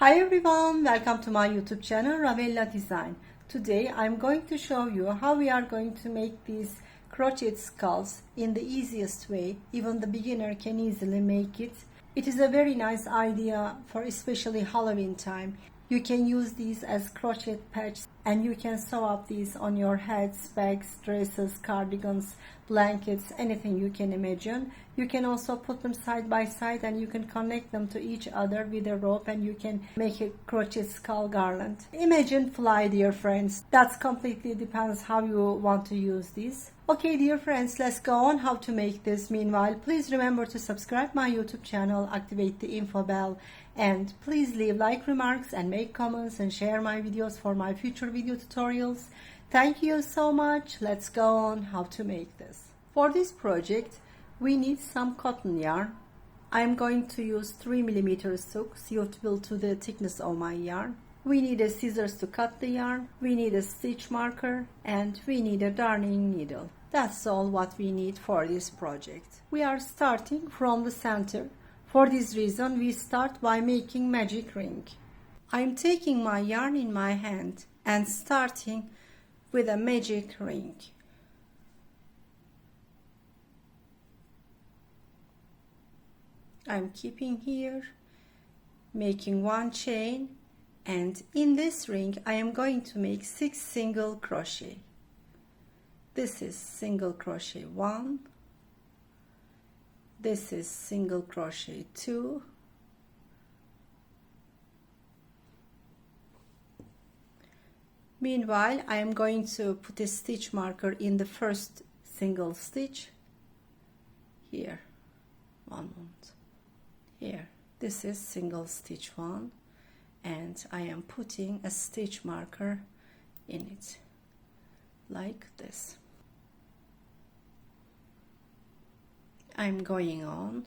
Hi everyone, welcome to my YouTube channel Ravella Design. Today I'm going to show you how we are going to make these crochet skulls in the easiest way. Even the beginner can easily make it. It is a very nice idea for especially Halloween time. You can use these as crochet patches and you can sew up these on your heads, bags, dresses, cardigans, blankets, anything you can imagine. You can also put them side by side and you can connect them to each other with a rope and you can make a crochet skull garland. Imagine fly, dear friends. That's completely depends how you want to use these. Okay, dear friends, let's go on how to make this. Meanwhile, please remember to subscribe my YouTube channel, activate the info bell, and please leave like remarks and make comments and share my videos for my future video tutorials. Thank you so much. Let's go on how to make this. For this project, we need some cotton yarn. I'm going to use 3mm silk suitable to the thickness of my yarn. We need a scissors to cut the yarn, we need a stitch marker, and we need a darning needle. That's all what we need for this project. We are starting from the center. For this reason, we start by making magic ring. I'm taking my yarn in my hand and starting with a magic ring. I'm keeping here, making one chain, and in this ring I am going to make 6 single crochet. This is single crochet 1, this is single crochet 2, meanwhile I am going to put a stitch marker in the first single stitch here. One moment. Here, this is single stitch 1 and I am putting a stitch marker in it like this. I'm going on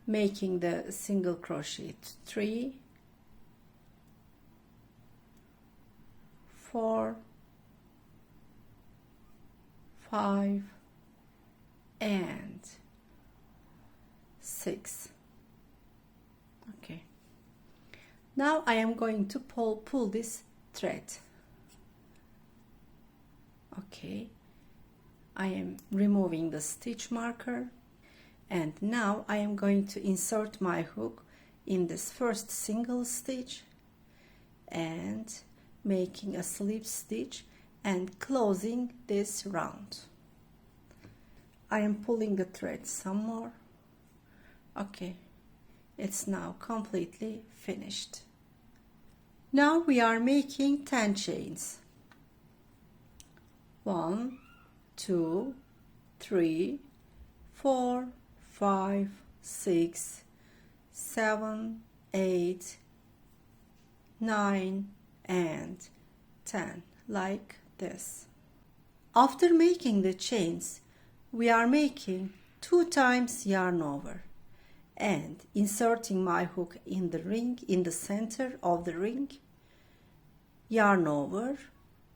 making the single crochet 3, 4, 5 and 6. Okay, now I am going to pull this thread. Okay, I am removing the stitch marker and now I am going to insert my hook in this first single stitch and making a slip stitch and closing this round. I am pulling the thread some more. Okay, it's now completely finished. Now we are making 10 chains. 1, 2, 3, 4, 5, 6, 7, 8, 9 and 10, like this. After making the chains, we are making 2 times yarn over and inserting my hook in the ring, in the center of the ring, yarn over,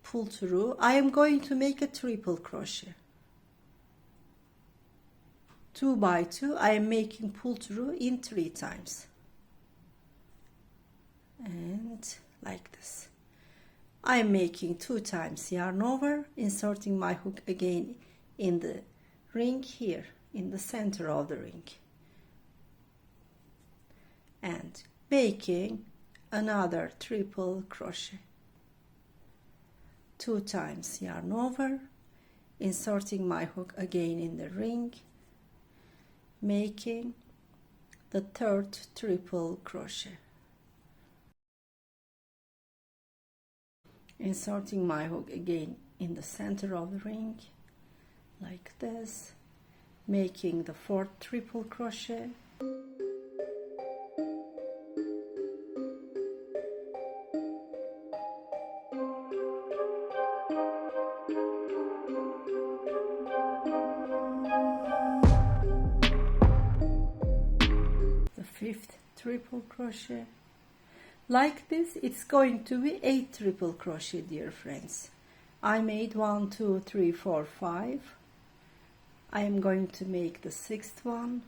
pull through. I am going to make a triple crochet. 2 by 2 I am making pull through in 3 times and like this. I am making 2 times yarn over, inserting my hook again in the ring here in the center of the ring and making another triple crochet. 2 times yarn over, inserting my hook again in the ring, making the third triple crochet, inserting my hook again in the center of the ring like this, making the fourth triple crochet, the fifth triple crochet. Like this, it's going to be 8 triple crochet, dear friends. I made 1, 2, 3, 4, 5. I am going to make the 6th one,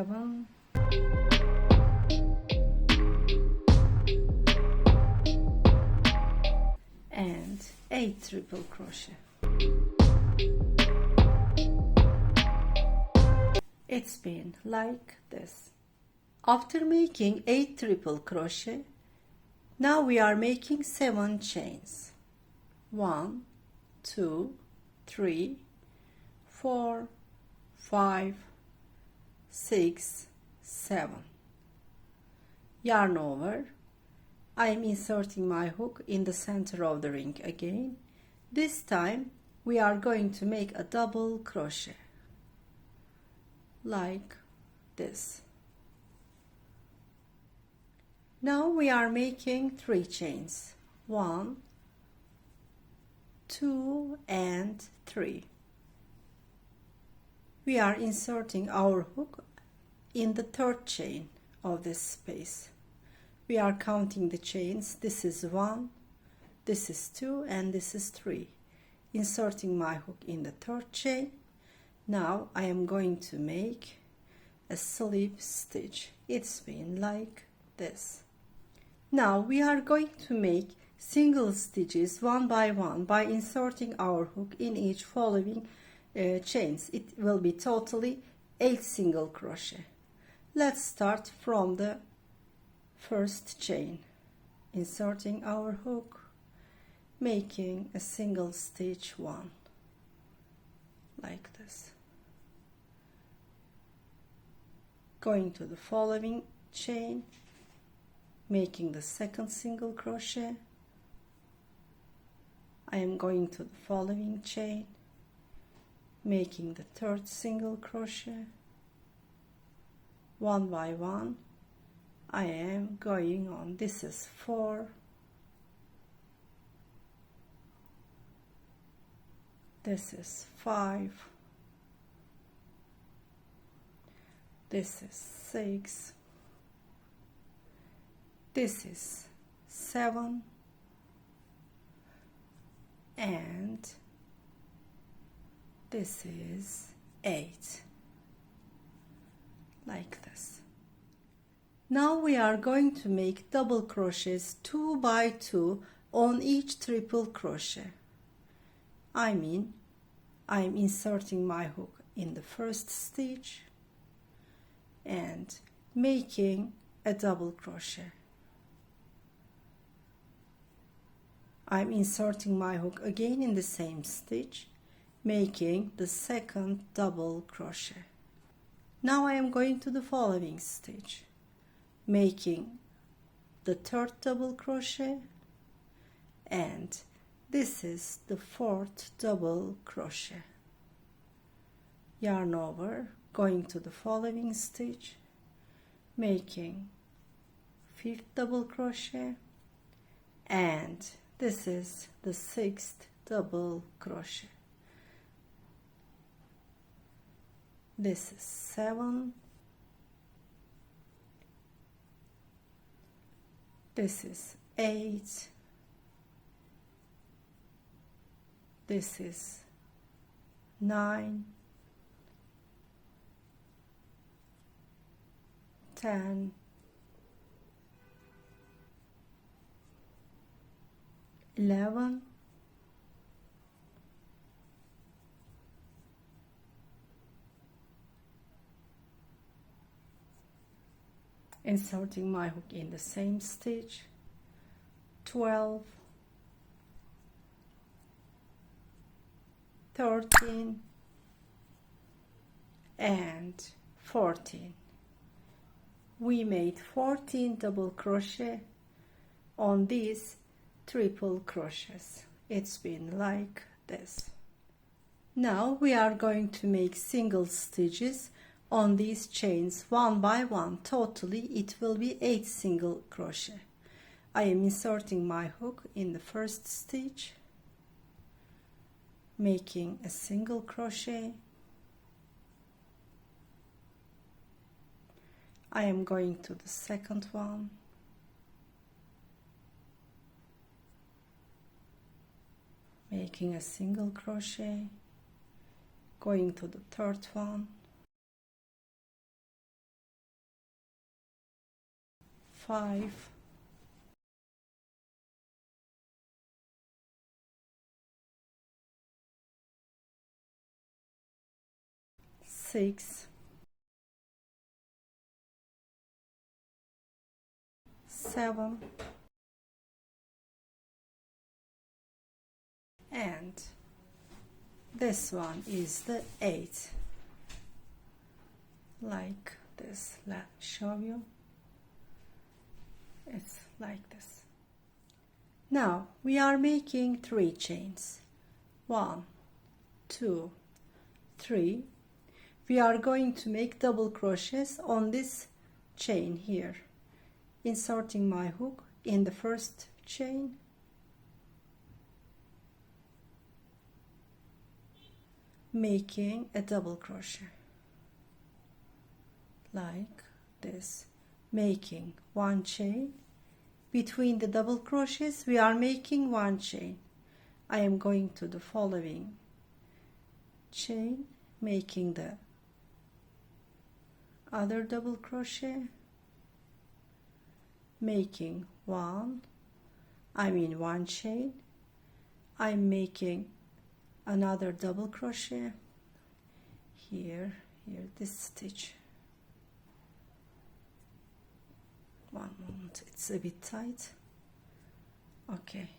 7 and 8 triple crochet. It's been like this. After making 8 triple crochet, now we are making 7 chains. 1, 2, 3, 4, 5, 6, 7. Yarn over. I am inserting my hook in the center of the ring again. This time we are going to make a double crochet like this. Now we are making 3 chains. 1, 2 and 3. We are inserting our hook in the 3rd chain of this space. We are counting the chains. This is 1, this is 2 and this is 3. Inserting my hook in the 3rd chain. Now I am going to make a slip stitch. It's been like this. Now we are going to make single stitches one by one by inserting our hook in each following chains. It will be totally 8 single crochet. Let's start from the 1st chain. Inserting our hook, making a single stitch 1 like this. Going to the following chain, making the 2nd single crochet. I am going to the following chain, making the 3rd single crochet. One by one I am going on. This is 4, this is 5, this is 6, this is 7 and this is 8 like this. Now we are going to make double crochets 2 by 2 on each triple crochet. I am inserting my hook in the 1st stitch and making a double crochet. I'm inserting my hook again in the same stitch, making the 2nd double crochet. Now I am going to the following stitch, making the 3rd double crochet, and this is the 4th double crochet. Yarn over, going to the following stitch, making 5th double crochet, and this is the 6th double crochet. This is 7, this is 8, this is 9, 10, 11, inserting my hook in the same stitch, 12, 13 and 14. We made 14 double crochet on these triple crochets. It's been like this. Now we are going to make single stitches on these chains one by one. Totally it will be 8 single crochet. I am inserting my hook in the 1st stitch, making a single crochet. I am going to the 2nd one, making a single crochet, going to the 3rd one, 5, 6, 7, and this one is the 8, like this. Let me show you. It's like this. Now we are making 3 chains. 1, 2, 3. We are going to make double crochets on this chain here, inserting my hook in the first chain, making a double crochet like this, making 1 chain. Between the double crochets we are making 1 chain. I am going to the following chain, making the other double crochet, making 1 chain. I'm making another double crochet here, this stitch. One moment, it's a bit tight. Okay,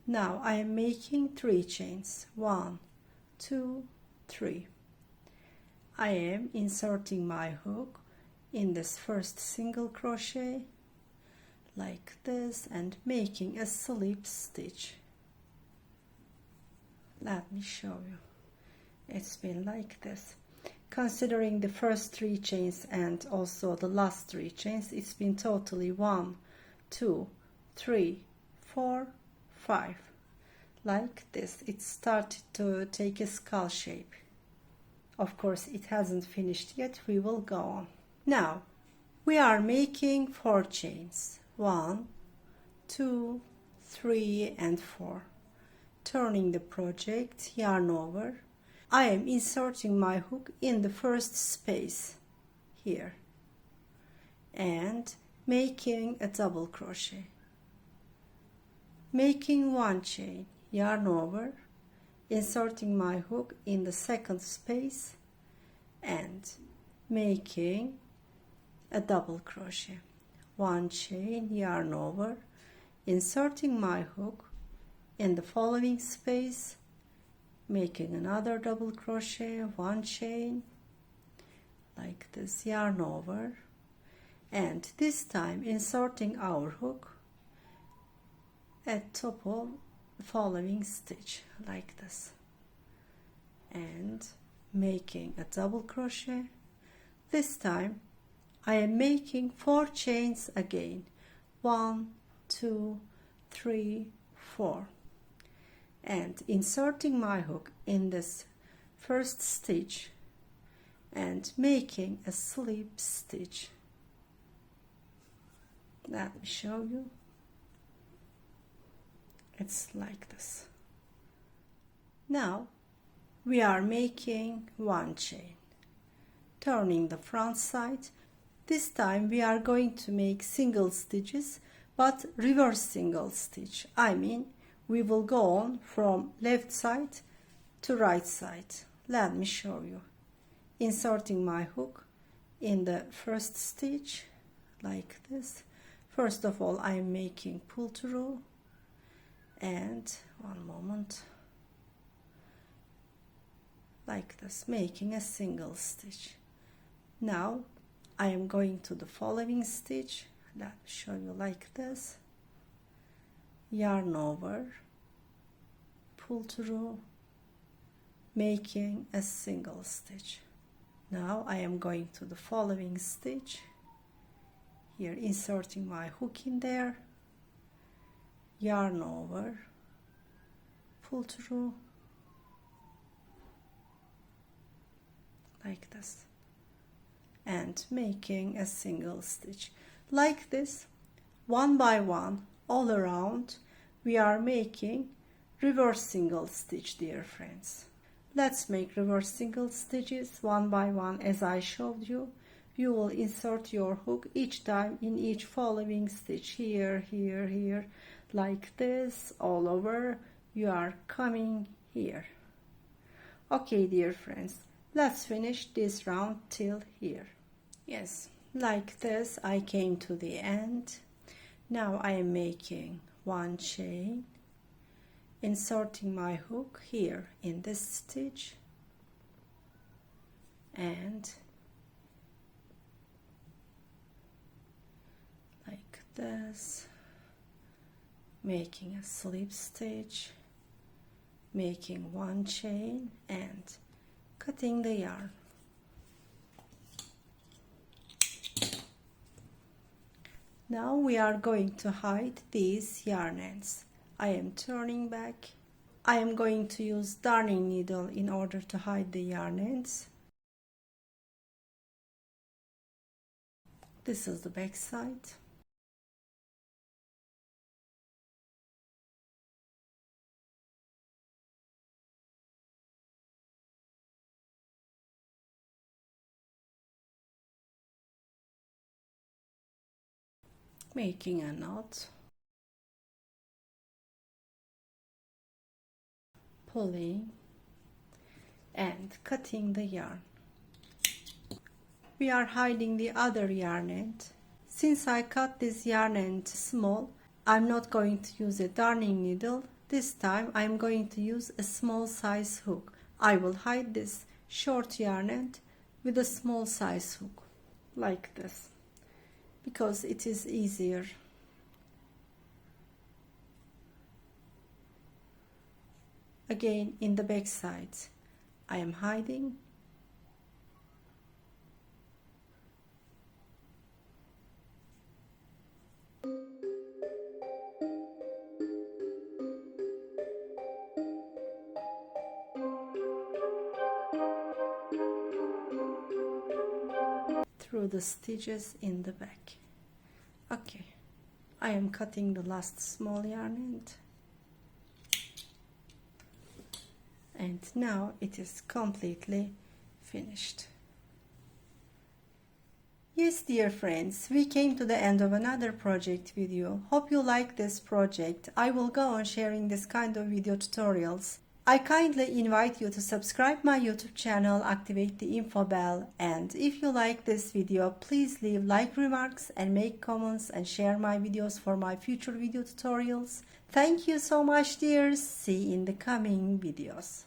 now I am making 3 chains. 1, 2, 3. I am inserting my hook in this first single crochet like this and making a slip stitch. Let me show you. It's been like this. Considering the first 3 chains and also the last 3 chains, it's been totally 1, 2, 3, 4, 5. Like this. It started to take a skull shape. Of course, it hasn't finished yet. We will go on. Now, we are making 4 chains. 1, 2, 3, and 4. Turning the project, yarn over. I am inserting my hook in the first space here and making a double crochet. Making 1 chain, yarn over, inserting my hook in the second space and making a double crochet. 1 chain, yarn over, inserting my hook in the following space, making another double crochet, 1 chain, like this, yarn over, and this time inserting our hook at top of the following stitch like this and making a double crochet. This time I am making 4 chains again. 1, 2, 3, 4, and inserting my hook in this first stitch and making a slip stitch. Let me show you. It's like this. Now we are making 1 chain, turning the front side. This time we are going to make single stitches, but reverse single stitch. I mean, we will go on from left side to right side. Let me show you. Inserting my hook in the first stitch like this. First of all, I am making pull through, and one moment, like this, making a single stitch. Now I am going to the following stitch. Let me show you like this. Yarn over, pull through, making a single stitch. Now I am going to the following stitch here, inserting my hook in there, yarn over, pull through, like this, and making a single stitch. Like this, one by one, all around, we are making reverse single stitch, dear friends. Let's make reverse single stitches one by one as I showed you. You will insert your hook each time in each following stitch, here, here, here, like this, all over. You are coming here. Okay, dear friends, let's finish this round till here. Yes, like this I came to the end. Now I am making one chain, inserting my hook here in this stitch, and like this, making a slip stitch, making one chain and cutting the yarn. Now we are going to hide these yarn ends. I am turning back. I am going to use darning needle in order to hide the yarn ends. This is the back side. Making a knot, pulling and cutting the yarn. We are hiding the other yarn end. Since I cut this yarn end small, I'm not going to use a darning needle. This time I'm going to use a small size hook. I will hide this short yarn end with a small size hook, like this, because it is easier. Again, in the back side, I am hiding. Through the stitches in the back. Okay, I am cutting the last small yarn end, and now it is completely finished. Yes, dear friends, we came to the end of another project video. Hope you like this project. I will go on sharing this kind of video tutorials. I kindly invite you to subscribe my YouTube channel, activate the info bell, and if you like this video, please leave like remarks and make comments and share my videos for my future video tutorials. Thank you so much, dears. See you in the coming videos.